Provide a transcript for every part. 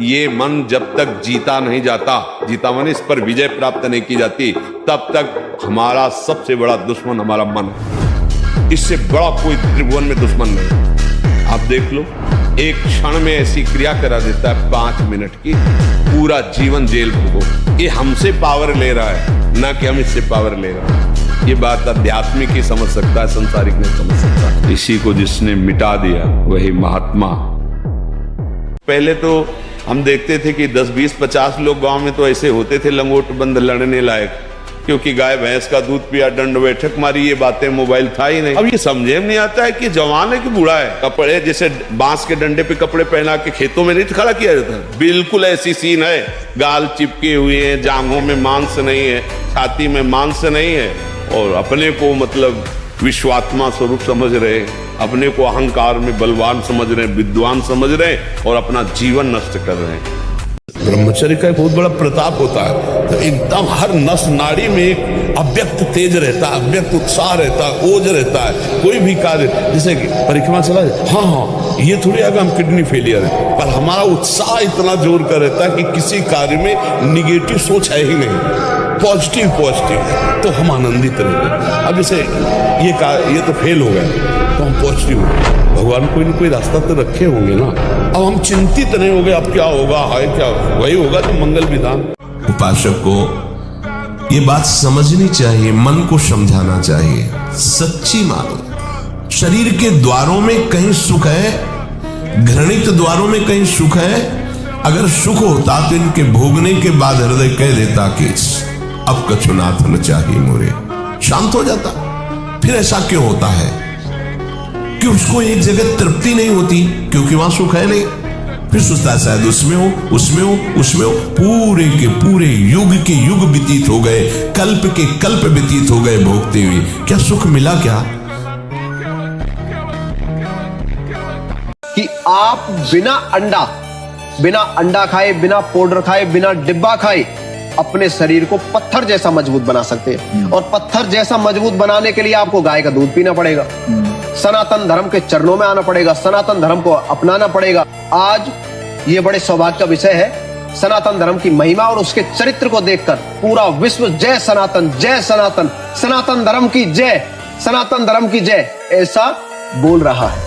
ये मन जब तक जीता नहीं जाता, जीता मन इस पर विजय प्राप्त नहीं की जाती, तब तक हमारा सबसे बड़ा दुश्मन हमारा मन है। इससे बड़ा कोई त्रिभुवन में दुश्मन नहीं। आप देख लो, एक क्षण में ऐसी क्रिया करा देता है 5 मिनट की, पूरा जीवन जेल भोगो। ये हमसे पावर ले रहा है, ना कि हम इससे पावर ले रहे हैं। ये बात आध्यात्मिक ही समझ सकता है, संसारिक नहीं समझ सकता। इसी को जिसने मिटा दिया वही महात्मा। पहले तो हम देखते थे कि 10, 20, 50 लोग गांव में तो ऐसे होते थे लंगोट बंद लड़ने लायक, क्योंकि गाय भैंस का दूध पिया, दंड बैठक मारी, ये बातें, मोबाइल था ही नहीं। अब ये समझे में नहीं आता है कि जवान है कि बूढ़ा है। कपड़े जैसे बांस के डंडे पे कपड़े पहना के खेतों में नहीं खड़ा किया जाता, बिल्कुल ऐसी सीन है। गाल चिपके हुए हैं, जांघों में मांस नहीं है, छाती में मांस नहीं है, और अपने को मतलब विश्वात्मा स्वरूप समझ रहे, अपने को अहंकार में बलवान समझ रहे, विद्वान समझ रहे, और अपना जीवन नष्ट कर रहे हैं। ब्रह्मचर्य का एक बहुत बड़ा प्रताप होता है, तो एकदम हर नस नाड़ी में एक अव्यक्त तेज रहता है, अव्यक्त उत्साह रहता है, ओज रहता है। कोई भी कार्य, जैसे परिक्रमा चला जाए, हाँ ये थोड़ी आगे हम किडनी फेलियर है, पर हमारा उत्साह इतना जोर कर रहता है कि किसी कार्य में निगेटिव सोच है ही नहीं, पॉजिटिव तो हम आनंदित रहते। अब जैसे ये तो फेल हो गया तो हम पॉजिटिव हो, भगवान कोई न कोई रास्ता तो रखे होंगे ना। अब हम चिंतित नहीं हो गए अब क्या होगा, हाय क्या वही होगा तो मंगल विधान। उपासक को ये बात समझनी चाहिए, मन को समझाना चाहिए। सच्ची मानो शरीर के द्वारों में कहीं सुख है, घृणित द्वारों में कहीं सुख है। अगर सुख होता तो इनके भोगने के बाद हृदय कह देता कि अब कछु नाथ न चाहिए मोरे, शांत हो जाता। फिर ऐसा क्यों होता है कि उसको एक जगह तृप्ति नहीं होती, क्योंकि वहां सुख है नहीं। फिर सोचता है शायद उसमें हो। पूरे के पूरे युग के युग व्यतीत हो गए, कल्प के कल्प व्यतीत हो गए भोगते हुए, क्या सुख मिला क्या? कि आप बिना अंडा खाए, बिना पाउडर खाए, बिना डिब्बा खाए अपने शरीर को पत्थर जैसा मजबूत बना सकते हैं। और पत्थर जैसा मजबूत बनाने के लिए आपको गाय का दूध पीना पड़ेगा, सनातन धर्म के चरणों में आना पड़ेगा, सनातन धर्म को अपनाना पड़ेगा। आज ये बड़े सौभाग्य का विषय है, सनातन धर्म की महिमा और उसके चरित्र को देखकर पूरा विश्व जय सनातन, जय सनातन, सनातन धर्म की जय, सनातन धर्म की जय ऐसा बोल रहा है।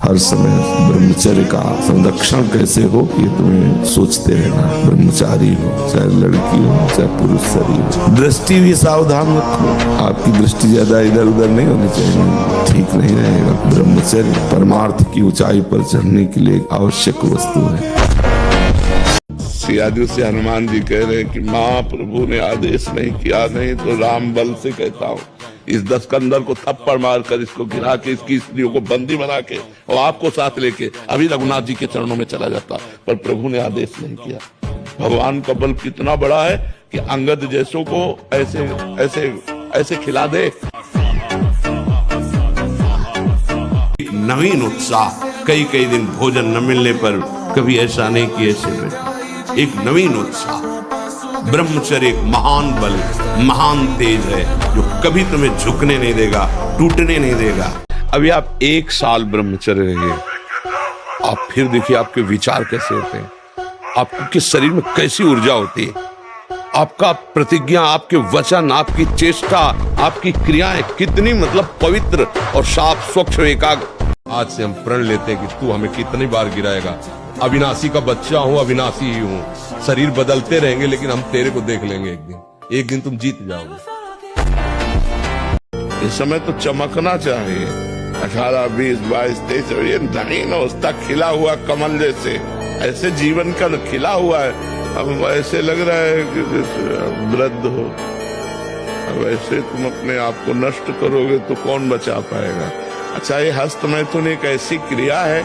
हर समय ब्रह्मचर्य का संरक्षण कैसे हो ये तुम्हें सोचते रहना। ब्रह्मचारी हो, चाहे लड़की हो, चाहे पुरुष शरीर हो, दृष्टि भी सावधान रखो। आपकी दृष्टि ज्यादा इधर उधर नहीं होनी चाहिए, ठीक नहीं रहेगा। ब्रह्मचर्य परमार्थ की ऊंचाई पर चढ़ने के लिए आवश्यक वस्तु है। सियाजू से हनुमान जी कह रहे कि महाप्रभु ने आदेश नहीं किया, नहीं तो राम बल से कहता हूँ इस 10 कंदर को थप्पड़ मारकर इसको गिरा के इसकी स्त्रियों को बंदी बना के और आपको साथ लेके अभी रघुनाथ जी के चरणों में चला जाता, पर प्रभु ने आदेश नहीं किया। भगवान का बल कितना बड़ा है कि अंगद जैसों को ऐसे ऐसे ऐसे खिला दे। एक नवीन उत्साह, कई दिन भोजन न मिलने पर कभी ऐसा नहीं कि ऐसे एक नवीन उत्साह। ब्रह्मचर्य एक महान बल, महान तेज है जो कभी तुम्हें झुकने नहीं देगा, टूटने नहीं देगा। अभी आप 1 साल ब्रह्मचर्य रहिए, आप फिर देखिए आपके विचार कैसे होते हैं, आपके शरीर में कैसी ऊर्जा होती है, आपका प्रतिज्ञा, आपके वचन, आपकी चेष्टा, आपकी क्रियाएं कितनी मतलब पवित्र और साफ स्वच्छ एकाग्र। आज से हम प्रण लेते हैं कि तू हमें कितनी बार गिराएगा। अविनाशी का बच्चा हूं, अविनाशी ही हूं, शरीर बदलते रहेंगे लेकिन हम तेरे को देख लेंगे एक दिन तुम जीत जाओगे। इस समय तो चमकना चाहिए। 18, 20, 22, 23 ये नवीन अवस्था, खिला हुआ कमल जैसे, ऐसे जीवन का खिला हुआ है। अब ऐसे लग रहा है कि वृद्ध हो, अब ऐसे तुम अपने आप को नष्ट करोगे तो कौन बचा पाएगा। अच्छा, ये हस्त मैथुन एक ऐसी क्रिया है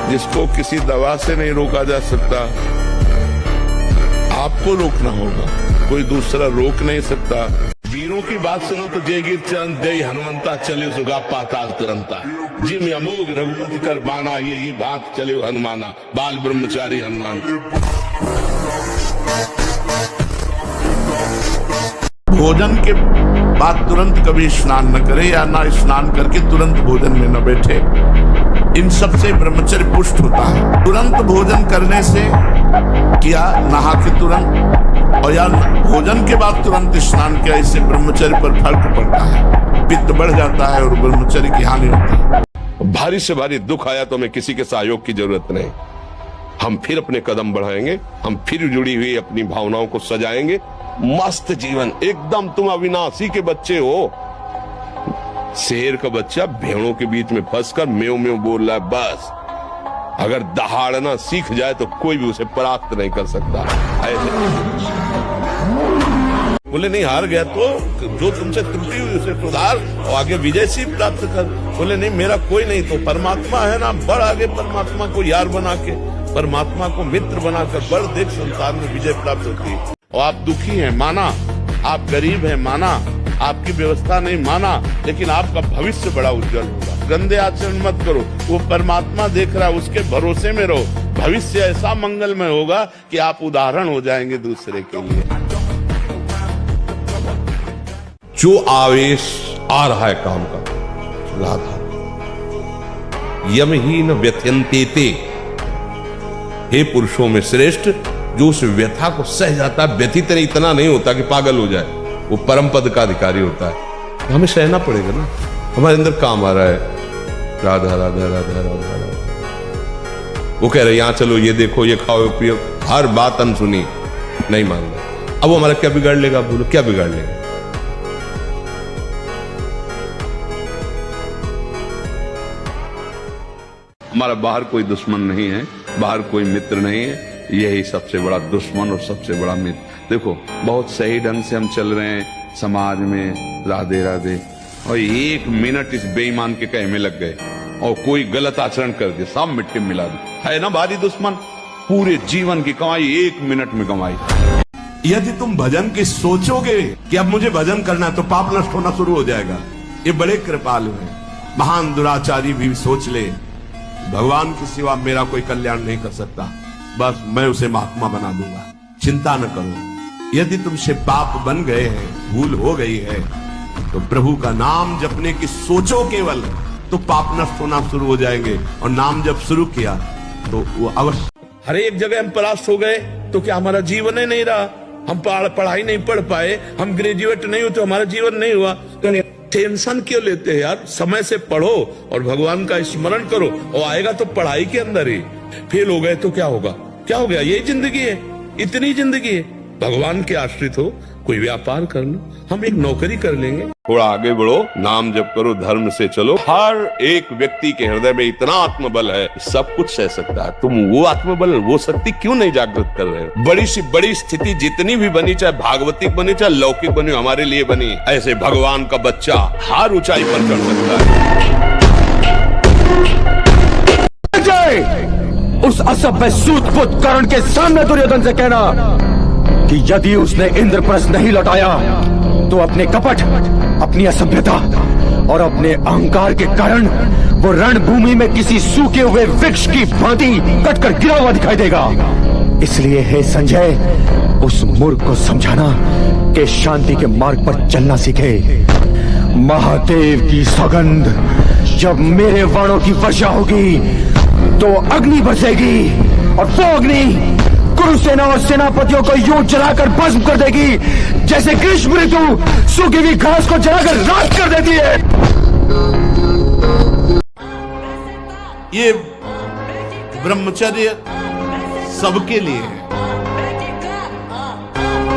जिसको किसी दवा से नहीं रोका जा सकता, आपको रोकना होगा, कोई दूसरा रोक नहीं सकता। वीरों की बात सुनो तो जय गिर चंद जय हनुमंता चले सुगा पाताल तुरंता, जिम अमोघ रघुपति कर बाना, ये बात चले हनुमाना, बाल ब्रह्मचारी हनुमान। भोजन के बाद तुरंत कभी स्नान न करे, या ना स्नान करके तुरंत भोजन में न बैठे। इन सब से ब्रह्मचर्य पुष्ट होता है। तुरंत भोजन करने से किया, नहा के तुरंत, और या भोजन के बाद तुरंत स्नान किया, इससे ब्रह्मचर्य पर फर्क पड़ता है। पित्त बढ़ जाता है और ब्रह्मचर्य की हानि होती है। भारी से भारी दुख आया तो हमें किसी के सहयोग की जरूरत नहीं। हम फिर अपने कदम बढ़ाएंगे, हम फिर जुड़ी हुई अपनी भावनाओं को सजाएंगे। मस्त जीवन एकदम। तुम अविनाशी के बच्चे हो। शेर का बच्चा भेड़ों के बीच में फंसकर म्यों म्यों बोल रहा है, बस अगर दहाड़ना सीख जाए तो कोई भी उसे परास्त नहीं कर सकता। ऐसे बोले नहीं, हार गया तो जो तुमसे त्रुटि हुई उसे सुधार और आगे विजय से प्राप्त कर। बोले नहीं, मेरा कोई नहीं तो परमात्मा है ना, बढ़ आगे परमात्मा को यार बना के, परमात्मा को मित्र बनाकर बढ़, देख संसार में विजय प्राप्त होती है। और आप दुखी हैं माना, आप गरीब हैं माना, आपकी व्यवस्था नहीं माना, लेकिन आपका भविष्य बड़ा उज्जवल होगा। गंदे आचरण मत करो, वो परमात्मा देख रहा है, उसके भरोसे में रहो। भविष्य ऐसा मंगलमय होगा कि आप उदाहरण हो जाएंगे दूसरे के लिए। जो आवेश आ रहा है काम का, राधा यमहीन व्यथयन्ते, हे पुरुषों में श्रेष्ठ, जो उस व्यथा को सह जाता है, व्यथित इतना नहीं होता कि पागल हो जाए, वो परम पद का अधिकारी होता है। हमें सहना पड़ेगा ना, हमारे अंदर काम आ रहा है, राधा राधा राधा राधा राधा। वो कह रहे यहां चलो, ये देखो, ये खाओ पियो, हर बात अनसुनी, नहीं मान रहे। अब वो हमारा क्या बिगाड़ लेगा? बोलो क्या बिगाड़ लेगा? हमारा बाहर कोई दुश्मन नहीं है, बाहर कोई मित्र नहीं है, यही सबसे बड़ा दुश्मन और सबसे बड़ा मित्र। देखो बहुत सही ढंग से हम चल रहे हैं समाज में, राधे राधे, और एक मिनट इस बेईमान के कहे में लग गए और कोई गलत आचरण कर दिया, सब मिट्टी में मिला दी। है ना भारी दुश्मन? पूरे जीवन की कमाई एक मिनट में कमाई। यदि तुम भजन की सोचोगे कि अब मुझे भजन करना है, तो पाप नष्ट होना शुरू हो जाएगा। ये बड़े कृपालु हैं। महान दुराचारी भी सोच ले, भगवान की सिवा मेरा कोई कल्याण नहीं कर सकता, बस मैं उसे महात्मा बना दूंगा, चिंता न करो। यदि तुमसे पाप बन गए हैं, भूल हो गई है, तो प्रभु का नाम जपने की सोचो केवल, तो पाप नष्ट होना शुरू हो जाएंगे। और नाम जब शुरू किया तो वो अवश्य। हर एक जगह हम परास्त हो गए तो क्या हमारा जीवन ही नहीं रहा? हम पढ़ाई नहीं पढ़ पाए, हम ग्रेजुएट नहीं हुए तो हमारा जीवन नहीं हुआ। टेंशन क्यों लेते हैं यार? समय से पढ़ो और भगवान का स्मरण करो, और आएगा तो पढ़ाई के अंदर ही। फेल हो गए तो क्या होगा? क्या हो गया? यही जिंदगी है, इतनी जिंदगी है। भगवान के आश्रित हो, कोई व्यापार कर लो, हम एक नौकरी कर लेंगे। थोड़ा आगे बढ़ो, नाम जप करो, धर्म से चलो। हर एक व्यक्ति के हृदय में इतना आत्मबल है, सब कुछ सह सकता है। तुम वो आत्मबल, वो शक्ति क्यों नहीं जागृत कर रहे हो? बड़ी सी बड़ी स्थिति जितनी भी बनी, चाहे भागवतिक बनी, चाहे लौकिक बनी, हमारे लिए बनी, ऐसे भगवान का बच्चा हर ऊंचाई पर चढ़ सकता है। उस असभ्य सूतपुत कर्ण के सामने दुर्योधन से कहना कि यदि उसने इंद्रप्रस्थ नहीं लौटाया तो अपने कपट, अपनी असभ्यता और अपने अहंकार के कारण वो रणभूमि में किसी सूखे हुए वृक्ष की भांति कटकर गिरा हुआ दिखाई देगा। इसलिए हे संजय, उस मूर्ख को समझाना कि शांति के मार्ग पर चलना सीखे। महादेव की सौगंध, जब मेरे वाणों की वर्षा होगी तो अग्नि बरसेगी, और वो अग्नि कुरुसेना और सेनापतियों को यूं जलाकर भस्म कर देगी जैसे ग्रीष्म ऋतु सूखी हुई घास को जलाकर राख कर देती है। ये ब्रह्मचर्य सबके लिए है,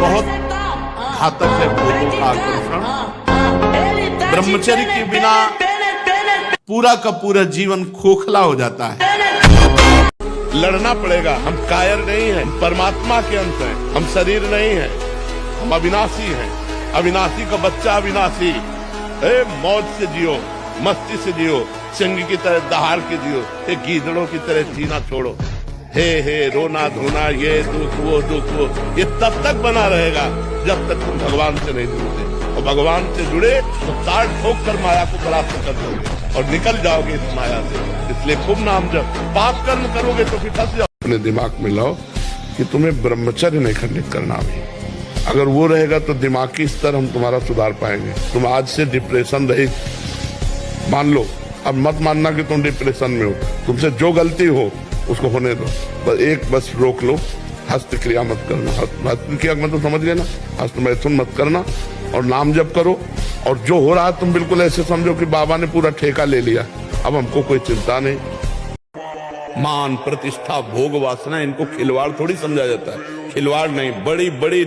बहुत घातक है भूतों का आकर्षण। ब्रह्मचर्य के बिना पूरा का पूरा जीवन खोखला हो जाता है। लड़ना पड़ेगा, हम कायर नहीं हैं, परमात्मा के अंश हैं, हम शरीर नहीं हैं, हम अविनाशी हैं। अविनाशी का बच्चा अविनाशी। मौज से जियो, मस्ती से जियो, सिंह की तरह दहाड़ के जियो, गीदड़ों की तरह जीना छोड़ो। हे रोना धोना, ये दुख वो, ये तब तक बना रहेगा जब तक तुम भगवान से नहीं जुड़ते। और भगवान से जुड़े तो ताड़ ठोक कर माया को परास्त कर दोगे और निकल जाओगे इस माया से। इसलिए खूब नाम जप। पाप कर्म करोगे तो फिर फंस जाओ। अपने दिमाग में लाओ कि तुम्हें ब्रह्मचर्य नहीं खंडित करना भी। अगर वो रहेगा तो दिमागी स्तर हम तुम्हारा सुधार पाएंगे। तुम आज से डिप्रेशन रहित मान लो, अब मत मानना कि तुम डिप्रेशन में हो, तुमसे जो गलती हो उसको होने दो, बस रोक लो, हस्त क्रिया मत करना। हस्त क्रिया मतलब समझ गए ना, हस्त मैथुन मत करना और नाम जप करो। और जो हो रहा है तुम बिल्कुल ऐसे समझो कि बाबा ने पूरा ठेका ले लिया, अब हमको कोई चिंता नहीं। मान प्रतिष्ठा भोग वासना इनको खिलवाड़ थोड़ी समझा जाता है, खिलवाड़ नहीं, बड़ी बड़ी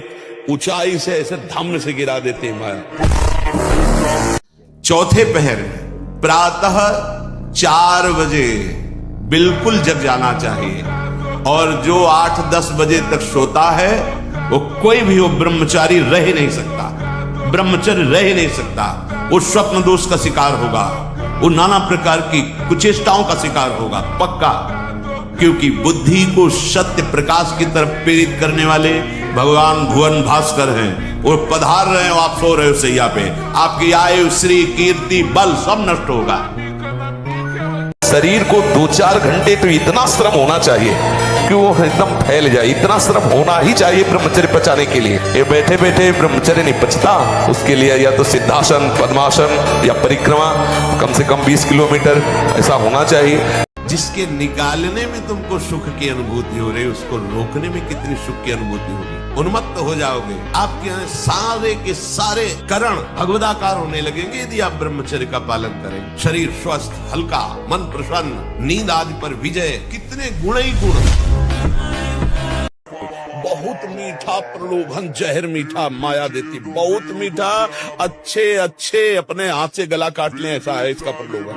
ऊंचाई से ऐसे धम्म से गिरा देती है माया। चौथे पहर प्रातः 4 बजे बिल्कुल जग जाना चाहिए, और जो 8-10 बजे तक सोता है वो कोई भी हो ब्रह्मचारी रह नहीं सकता, ब्रह्मचर्य रह नहीं सकता। वो स्वप्न दोष का शिकार होगा, वो नाना प्रकार की कुचेष्टाओं का शिकार होगा पक्का, क्योंकि बुद्धि को सत्य प्रकाश की तरफ प्रेरित करने वाले भगवान भुवन भास्कर हैं। वो पधार रहे हो, आप सो रहे हो सैया पे, आपकी आयु श्री कीर्ति बल सब नष्ट होगा। शरीर को 2-4 घंटे तो इतना श्रम होना चाहिए कि वो एकदम फैल जाए, इतना श्रम होना ही चाहिए ब्रह्मचर्य पचाने के लिए। ये बैठे बैठे ब्रह्मचर्य नहीं पचता, उसके लिए या तो सिद्धासन, पद्मासन या परिक्रमा कम से कम 20 किलोमीटर ऐसा होना चाहिए। जिसके निकालने में तुमको सुख की अनुभूति हो रही, उसको रोकने में कितनी सुख की अनुभूति होगी। उन्मत्त हो जाओगे, आपके सारे के सारे करण भगवदाकार होने लगेंगे यदि आप ब्रह्मचर्य का पालन करें। शरीर स्वस्थ, हल्का, मन प्रसन्न, नींद आदि पर विजय, कितने गुण ही गुण। बहुत मीठा प्रलोभन जहर मीठा माया देती, बहुत मीठा, अच्छे अच्छे अपने हाथ से गला काट ले, ऐसा है इसका प्रलोभन।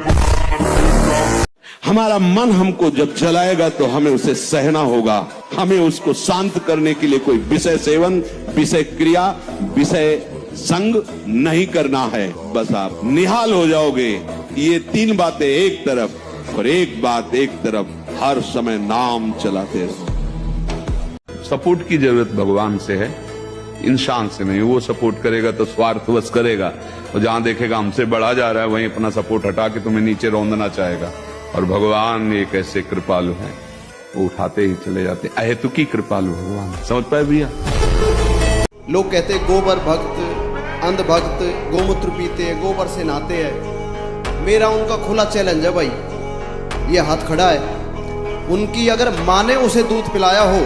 हमारा मन हमको जब चलाएगा तो हमें उसे सहना होगा, हमें उसको शांत करने के लिए कोई विषय सेवन, विषय क्रिया, विषय संग नहीं करना है। बस आप निहाल हो जाओगे। ये 3 बातें एक तरफ और एक बात एक तरफ, हर समय नाम चलाते रहो। सपोर्ट की जरूरत भगवान से है, इंसान से नहीं। वो सपोर्ट करेगा तो स्वार्थवश करेगा, और जहां देखेगा हमसे बढ़ा जा रहा है वहीं अपना सपोर्ट हटा के तुम्हें नीचे रौंदना चाहेगा। और भगवान एक ऐसे कृपालु हैं, वो उठाते ही चले जाते, अहेतुकी कृपालु भगवान। समझ पाए भैया? लोग कहते गोबर भक्त, अंध भक्त, गोमूत्र पीते हैं, गोबर से नहाते हैं। मेरा उनका खुला चैलेंज है भाई, ये हाथ खड़ा है, उनकी अगर माँ ने उसे दूध पिलाया हो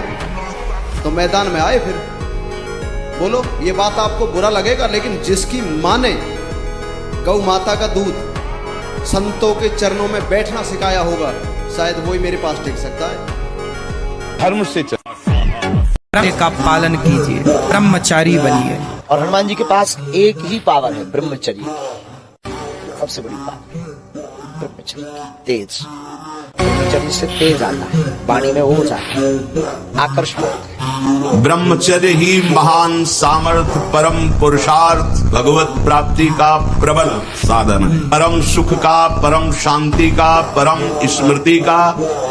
तो मैदान में आए फिर बोलो। ये बात आपको बुरा लगेगा, लेकिन जिसकी माँ ने गौ माता का दूध संतों के चरणों में बैठना सिखाया होगा, शायद वही मेरे पास टिक सकता है। धर्म से धर्म का पालन कीजिए, ब्रह्मचारी बनिए। और हनुमान जी के पास एक ही पावर है, ब्रह्मचर्य। सबसे बड़ी पावर ब्रह्मचर्य की, तेज। ब्रह्मचर्य से तेज आता है, वाणी में ओज आता है, आकर्षण होता है। ब्रह्मचर्य ही महान सामर्थ्य, परम पुरुषार्थ, भगवत प्राप्ति का प्रबल साधन है। परम सुख का, परम शांति का, परम स्मृति का,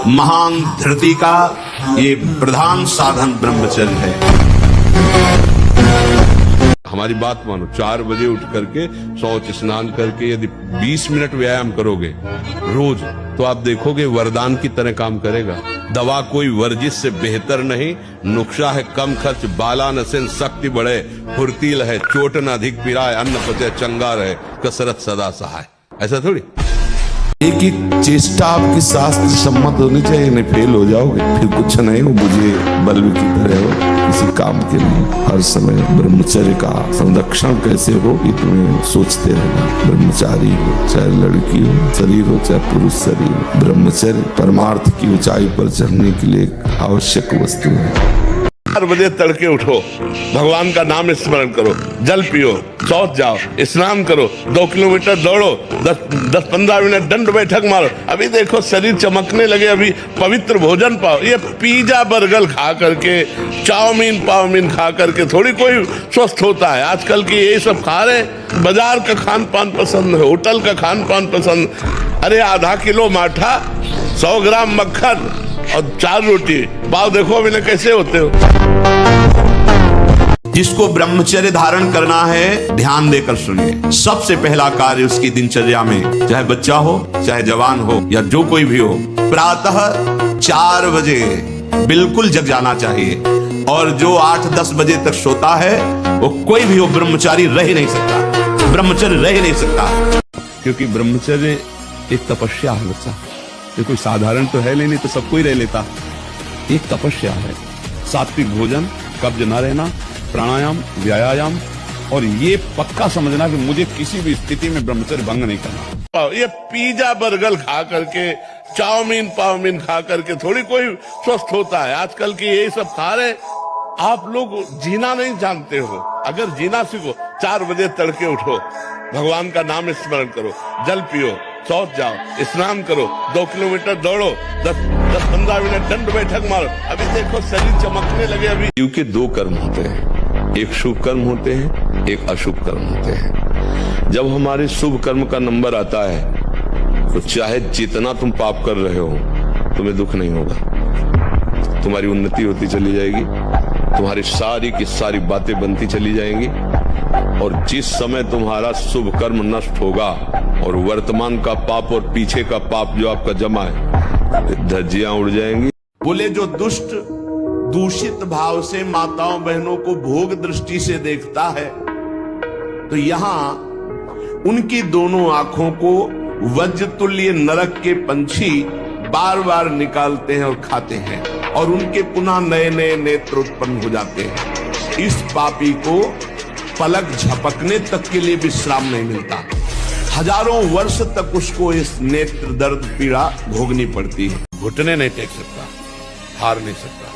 महान धृति का ये प्रधान साधन ब्रह्मचर्य है। हमारी बात मानो, 4 बजे उठ करके शौच स्नान करके यदि 20 मिनट व्यायाम करोगे रोज, तो आप देखोगे वरदान की तरह काम करेगा। दवा कोई वर्जिश से बेहतर नहीं, नुक्शा है कम खर्च, बाला नसेन शक्ति बढ़े, फुर्तील है, चोट न अधिक पिराए, अन्न पचे चंगा रहे, कसरत सदा सहाय। ऐसा थोड़ी। एक एक चेष्टा आपकी शास्त्र सम्मत होनी चाहिए, नहीं फेल हो जाओगे फिर कुछ नहीं हो, मुझे बल्ब की तरह हो किसी काम के लिए। हर समय ब्रह्मचर्य का संरक्षण कैसे हो ये तुम्हें सोचते रहना। ब्रह्मचारी हो, चाहे लड़की हो, शरीर हो चाहे पुरुष शरीर हो, ब्रह्मचर्य परमार्थ की ऊंचाई पर चढ़ने के लिए एक आवश्यक वस्तु है। 4 बजे तड़के उठो, भगवान का नाम स्मरण करो, जल पियो, शौच जाओ, स्नान करो, 2 किलोमीटर दौड़ो, 10-15 मिनट दंड बैठक मारो। अभी देखो शरीर चमकने लगे, अभी पवित्र भोजन पाओ। ये पिज्जा बर्गर खा करके, चाउमीन पाउमीन खा करके थोड़ी कोई स्वस्थ होता है। आजकल की ये सब खा रहे, बाजार का खान पान पसंद है, होटल का खान पान पसंद। अरे आधा किलो माठा, 100 ग्राम मक्खन और 4 रोटी, पाव देखो अभी ना कैसे होते हो। जिसको ब्रह्मचर्य धारण करना है ध्यान देकर सुनिए। सबसे पहला कार्य उसकी दिनचर्या में, चाहे बच्चा हो चाहे जवान हो या जो कोई भी हो, प्रातः 4 बजे बिल्कुल जग जाना चाहिए। और जो 8-10 बजे तक सोता है वो कोई भी हो ब्रह्मचारी रह नहीं सकता, ब्रह्मचर्य रह नहीं सकता। क्योंकि ब्रह्मचर्य एक तपस्या है बच्चा, ये कोई साधारण तो है नहीं तो सबको ही रह लेता। एक तपस्या है, सात्विक भोजन, कब्ज न रहना, प्राणायाम, व्यायाम, और ये पक्का समझना कि मुझे किसी भी स्थिति में ब्रह्मचर्य भंग नहीं करना। ये पिज्जा बर्गर खा करके, चाउमीन पाउमीन खा करके थोड़ी कोई स्वस्थ होता है। आजकल की यही सब खा रहे, आप लोग जीना नहीं जानते हो। अगर जीना सीखो, 4 बजे तड़के उठो, भगवान का नाम स्मरण करो, जल पियो, शौच जाओ, स्नान करो, 2 किलोमीटर दौड़ो, 10-15 मिनट दंड बैठक मारो। अभी देखो शरीर चमकने लगे। अभी क्योंकि 2 कर्म होते हैं, एक शुभ कर्म होते हैं, एक अशुभ कर्म होते हैं। जब हमारे शुभ कर्म का नंबर आता है तो चाहे जितना तुम पाप कर रहे हो तुम्हें दुख नहीं होगा, तुम्हारी उन्नति होती चली जाएगी, तुम्हारी सारी की सारी बातें बनती चली जाएंगी। और जिस समय तुम्हारा शुभ कर्म नष्ट होगा और वर्तमान का पाप और पीछे का पाप जो आपका जमा है, धज्जियां उड़ जाएंगी। बोले जो दुष्ट दूषित भाव से माताओं बहनों को भोग दृष्टि से देखता है, तो यहां उनकी दोनों आंखों को वज्र तुल्य नरक के पंछी बार बार निकालते हैं और खाते हैं, और उनके पुनः नए नए नेत्र उत्पन्न हो जाते हैं। इस पापी को पलक झपकने तक के लिए विश्राम नहीं मिलता, हजारों वर्ष तक उसको इस नेत्र दर्द पीड़ा भोगनी पड़ती है। घुटने नहीं टेक सकता, हार नहीं सकता।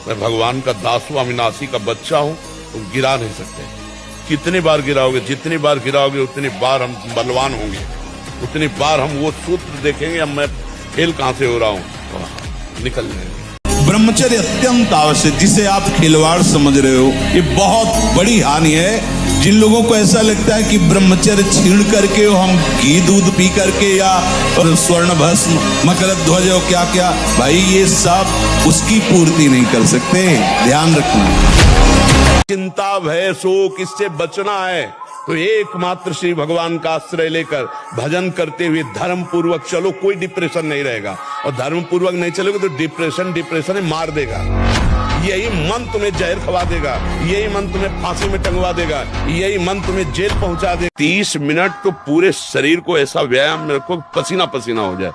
मैं भगवान का दास हूं, अविनाशी का बच्चा हूं, तुम गिरा नहीं सकते। कितनी बार गिराओगे, जितनी बार गिराओगे उतनी बार हम बलवान होंगे, उतनी बार हम वो सूत्र देखेंगे, अब मैं फेल कहां से हो रहा हूं, निकल जाएंगे। ब्रह्मचर्य अत्यंत आवश्यक, जिसे आप खिलवाड़ समझ रहे हो, ये बहुत बड़ी हानि है। जिन लोगों को ऐसा लगता है कि ब्रह्मचर्य छीन करके हम घी दूध पी करके या स्वर्ण भस्म मकर ध्वज और क्या क्या, भाई ये सब उसकी पूर्ति नहीं कर सकते, ध्यान रखना। चिंता भय शोक इससे बचना है तो एकमात्र श्री भगवान का आश्रय लेकर भजन करते हुए धर्म पूर्वक चलो, कोई डिप्रेशन नहीं रहेगा। और धर्म पूर्वक नहीं चलोगे तो डिप्रेशन मार देगा। यही मन तुम्हें जहर खवा देगा, यही मन तुम्हें फांसी में टंगवा देगा, यही मन तुम्हें जेल पहुंचा देगा। 30 मिनट तो पूरे शरीर को ऐसा व्यायाम में रखो पसीना पसीना हो जाए।